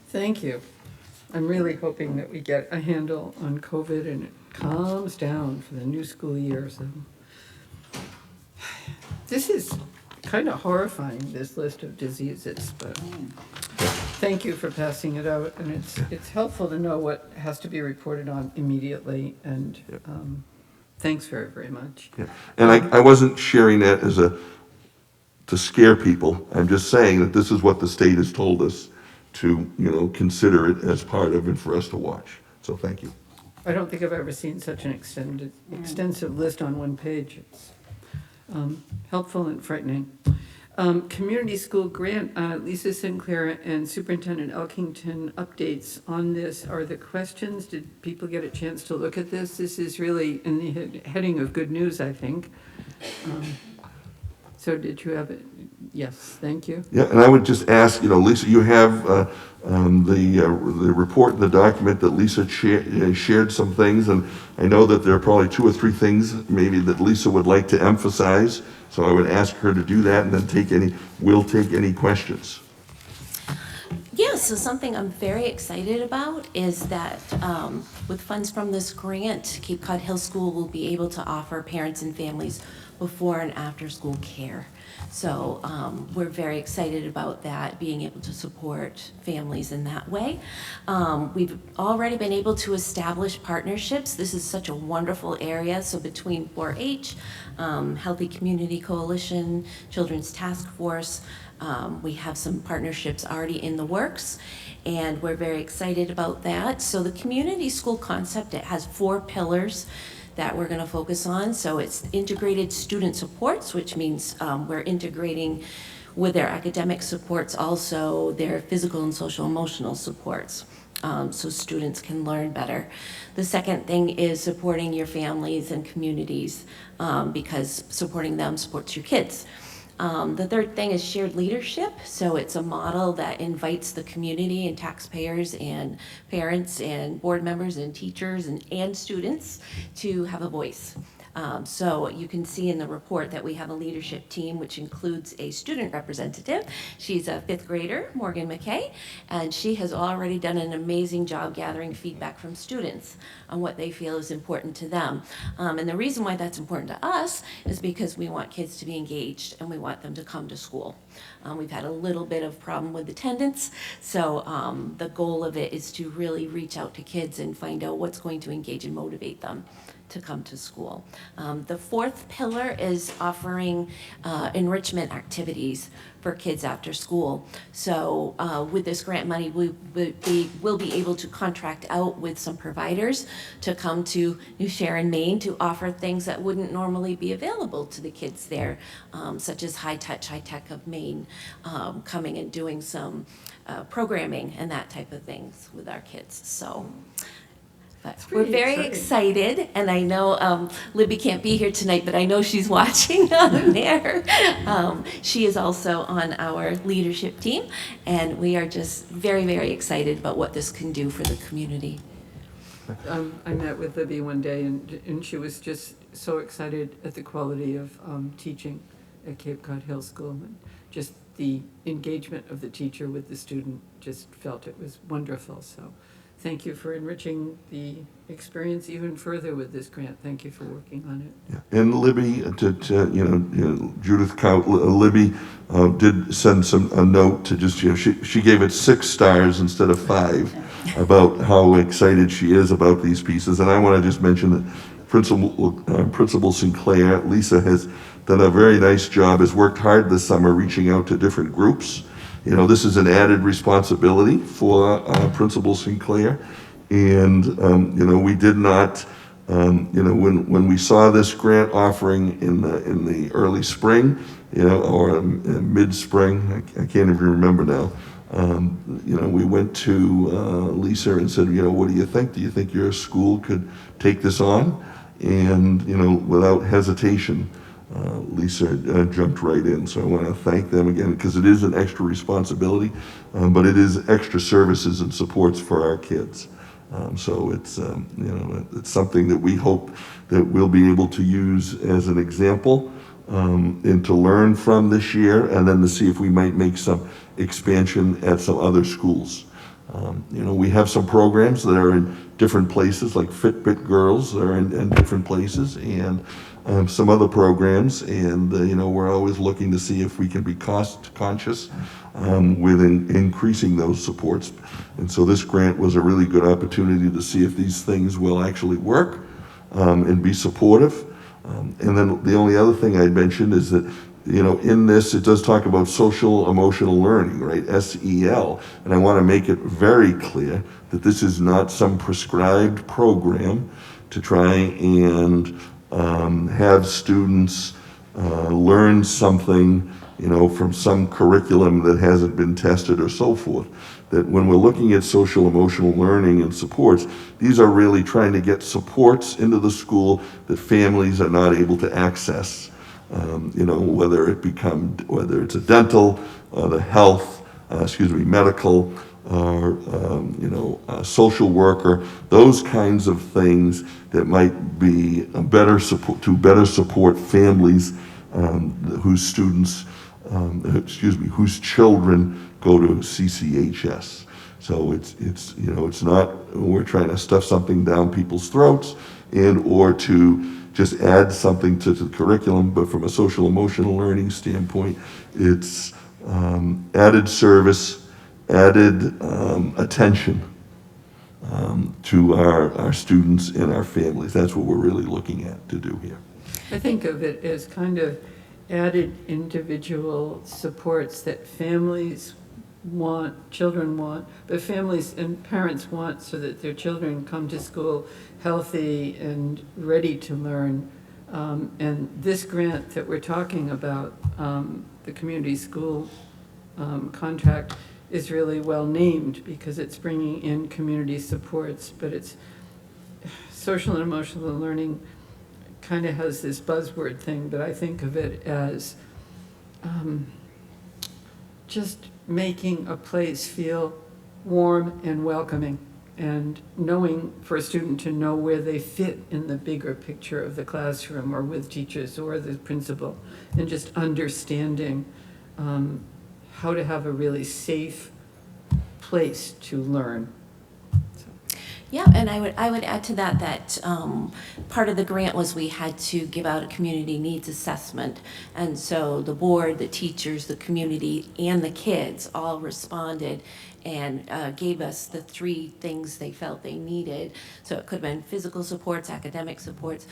Speaker 1: Thank you. I'm really hoping that we get a handle on COVID and it calms down for the new school year. So this is kind of horrifying, this list of diseases, but thank you for passing it out. And it's helpful to know what has to be reported on immediately. And thanks very, very much.
Speaker 5: Yeah. And I wasn't sharing that to scare people. I'm just saying that this is what the state has told us to, consider it as part of it for us to watch. So thank you.
Speaker 1: I don't think I've ever seen such an extensive list on one page. It's helpful and frightening. Community school grant, Lisa Sinclair and Superintendent Elkington updates on this. Are the questions, did people get a chance to look at this? This is really in the heading of good news, I think. So did you have it? Yes, thank you.
Speaker 5: Yeah, and I would just ask, Lisa, you have the report, the document that Lisa shared some things, and I know that there are probably 2 or 3 things maybe that Lisa would like to emphasize. So I would ask her to do that, and then we'll take any questions.
Speaker 6: Yeah, so something I'm very excited about is that with funds from this grant, Cape Cod Hill School will be able to offer parents and families before and after school care. So we're very excited about that, being able to support families in that way. We've already been able to establish partnerships. This is such a wonderful area. So between 4-H, Healthy Community Coalition, Children's Task Force, we have some partnerships already in the works, and we're very excited about that. So the community school concept, it has 4 pillars that we're going to focus on. So it's integrated student supports, which means we're integrating with their academic supports also their physical and social emotional supports, so students can learn better. The second thing is supporting your families and communities, because supporting them supports your kids. The third thing is shared leadership. So it's a model that invites the community and taxpayers and parents and board members and teachers and students to have a voice. So you can see in the report that we have a leadership team, which includes a student representative. She's a 5th grader, Morgan McKay, and she has already done an amazing job gathering feedback from students on what they feel is important to them. And the reason why that's important to us is because we want kids to be engaged and we want them to come to school. We've had a little bit of problem with attendance, so the goal of it is to really reach out to kids and find out what's going to engage and motivate them to come to school. The 4th pillar is offering enrichment activities for kids after school. So with this grant money, we will be able to contract out with some providers to come to New Sharon, Maine, to offer things that wouldn't normally be available to the kids there, such as High Touch, High Tech of Maine, coming and doing some programming and that type of things with our kids. So. But we're very excited, and I know Libby can't be here tonight, but I know she's watching on there. She is also on our leadership team, and we are just very, very excited about what this can do for the community.
Speaker 1: I met with Libby one day, and she was just so excited at the quality of teaching at Cape Cod Hill School, and just the engagement of the teacher with the student. Just felt it was wonderful. So thank you for enriching the experience even further with this grant. Thank you for working on it.
Speaker 5: Yeah. And Libby, Judith Kaut, Libby did send a note to just, she gave it 6 stars instead of 5 about how excited she is about these pieces. And I want to just mention that Principal Sinclair, Lisa, has done a very nice job, has worked hard this summer reaching out to different groups. This is an added responsibility for Principal Sinclair, and we did not When we saw this grant offering in the early spring, or mid-spring, I can't even remember now. We went to Lisa and said, what do you think? Do you think your school could take this on? And, without hesitation, Lisa jumped right in. So I want to thank them again, because it is an extra responsibility, but it is extra services and supports for our kids. So it's something that we hope that we'll be able to use as an example, and to learn from this year, and then to see if we might make some expansion at some other schools. We have some programs that are in different places, like Fitbit Girls are in different places, and some other programs, and we're always looking to see if we can be cost conscious with increasing those supports. And so this grant was a really good opportunity to see if these things will actually work, and be supportive. And then the only other thing I'd mention is that, in this, it does talk about social emotional learning, right? SEL. And I want to make it very clear that this is not some prescribed program to try and have students learn something, from some curriculum that hasn't been tested or so forth. That when we're looking at social emotional learning and supports, these are really trying to get supports into the school that families are not able to access. Whether it's a dental, the health, medical, or social worker, those kinds of things that might be a better support families whose students, whose children go to CCHS. So it's not we're trying to stuff something down people's throats or to just add something to the curriculum, but from a social emotional learning standpoint, it's added service, added attention to our students and our families. That's what we're really looking at to do here.
Speaker 1: I think of it as kind of added individual supports that families want, children want, but families and parents want, so that their children come to school healthy and ready to learn. And this grant that we're talking about, the community school contract, is really well named because it's bringing in community supports, but it's social and emotional learning kind of has this buzzword thing, but I think of it as just making a place feel warm and welcoming, and knowing for a student to know where they fit in the bigger picture of the classroom or with teachers or the principal, and just understanding how to have a really safe place to learn.
Speaker 6: Yeah, and I would add to that part of the grant was we had to give out a community needs assessment. And so the board, the teachers, the community, and the kids all responded and gave us the 3 things they felt they needed. So it could have been physical supports, academic supports,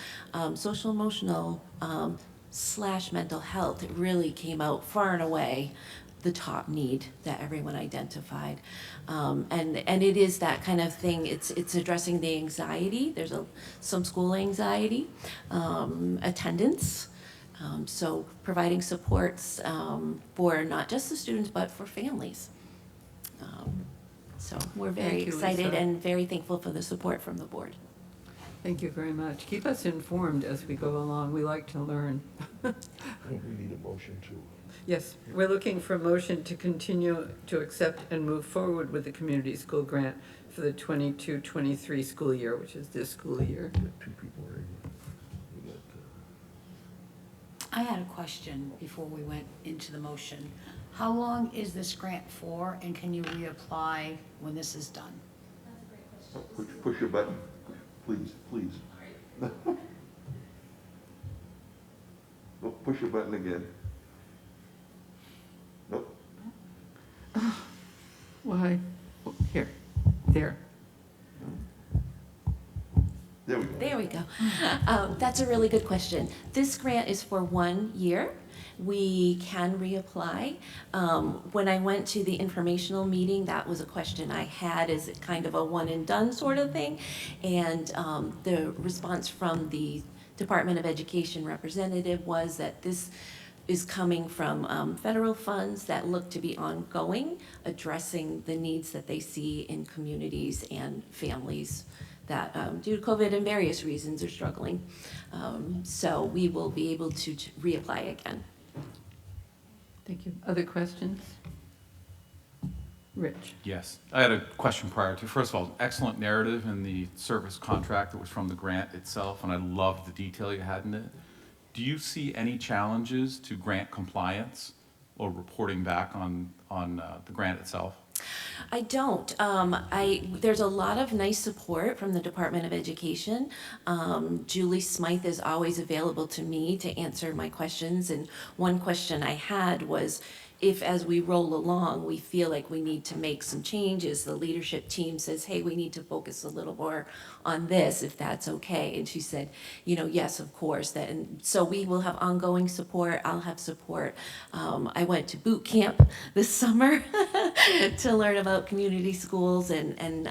Speaker 6: social emotional / mental health. It really came out far and away the top need that everyone identified. And it is that kind of thing. It's addressing the anxiety. There's some school anxiety, attendance. So providing supports for not just the students, but for families. So we're very
Speaker 1: Thank you,
Speaker 6: excited
Speaker 1: Lisa.
Speaker 6: and very thankful for the support from the board.
Speaker 1: Thank you very much. Keep us informed as we go along. We like to learn.
Speaker 5: We need a motion to.
Speaker 1: Yes, we're looking for a motion to continue to accept and move forward with the community school grant for the 22-23 school year, which is this school year.
Speaker 5: Two people already. We got,
Speaker 10: I had a question before we went into the motion. How long is this grant for, and can you reapply when this is done?
Speaker 5: push your button, please. No, push your button again. Nope.
Speaker 1: Why? Oh, here, there.
Speaker 5: There we go.
Speaker 6: There we go. That's a really good question. This grant is for 1 year. We can reapply. When I went to the informational meeting, that was a question I had. Is it kind of a one and done sort of thing? And the response from the Department of Education representative was that this is coming from federal funds that look to be ongoing, addressing the needs that they see in communities and families that due to COVID and various reasons are struggling. So we will be able to reapply again.
Speaker 1: Thank you. Other questions? Rich?
Speaker 12: Yes, I had a question prior to. First of all, excellent narrative in the service contract that was from the grant itself, and I loved the detail you had in it. Do you see any challenges to grant compliance or reporting back on the grant itself?
Speaker 6: I don't. There's a lot of nice support from the Department of Education. Julie Smythe is always available to me to answer my questions. And one question I had was, if as we roll along, we feel like we need to make some changes, the leadership team says, hey, we need to focus a little more on this, if that's okay. And she said, yes, of course. And so we will have ongoing support. I'll have support. I went to boot camp this summer to learn about community schools and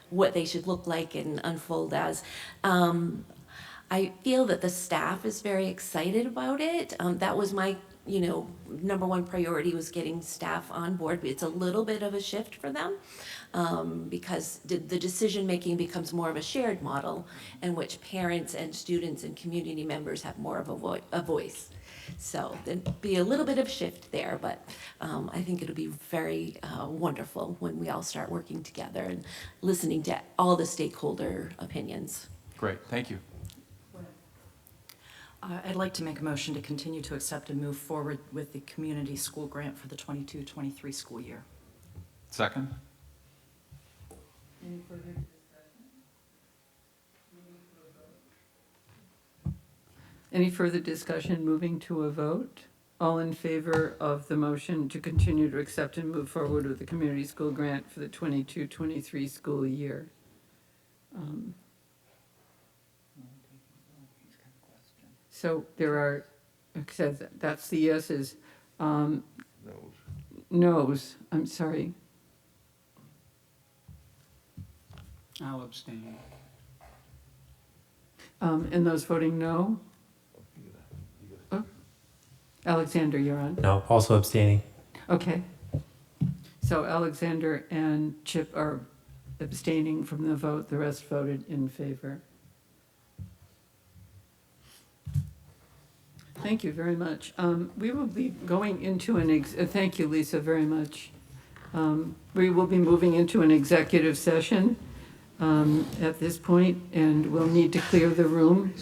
Speaker 6: what they should look like and unfold as. I feel that the staff is very excited about it. That was my number one priority, was getting staff on board. It's a little bit of a shift for them because the decision-making becomes more of a shared model in which parents and students and community members have more of a voice. So there'd be a little bit of shift there, but I think it'll be very wonderful when we all start working together and listening to all the stakeholder opinions.
Speaker 12: Great, thank you.
Speaker 13: I'd like to make a motion to continue to accept and move forward with the community school grant for the 22-23 school year.
Speaker 12: Second?
Speaker 1: Any further discussion? Any further discussion, moving to a vote? All in favor of the motion to continue to accept and move forward with the community school grant for the 22-23 school year? So there are, says that's the yeses. Noes, I'm sorry.
Speaker 11: I'll abstain.
Speaker 1: And those voting no? Oh. Alexander, you're on.
Speaker 14: No, also abstaining.
Speaker 1: Okay. So Alexander and Chip are abstaining from the vote. The rest voted in favor. Thank you very much. We will be going into thank you, Lisa, very much. We will be moving into an executive session at this point, and we'll need to clear the room.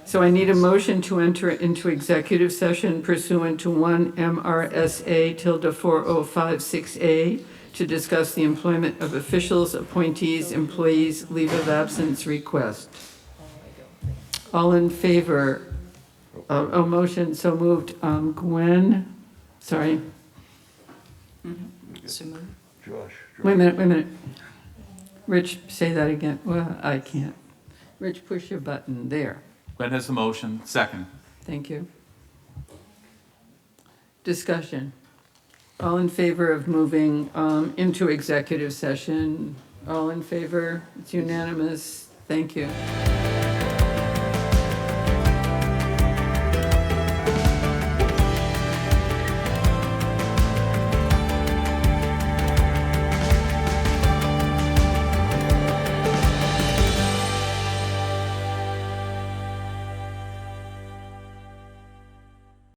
Speaker 1: So I need a motion to enter into executive session pursuant to 1 MRSA ~4056A to discuss the employment of officials, appointees, employees, leave of absence request. All in favor? Motion so moved. Gwen, sorry.
Speaker 13: So moved.
Speaker 5: Josh.
Speaker 1: Wait a minute. Rich, say that again. Well, I can't. Rich, push your button there.
Speaker 12: Gwen has the motion. Second.
Speaker 1: Thank you. Discussion. All in favor of moving into executive session? All in favor? It's unanimous. Thank you.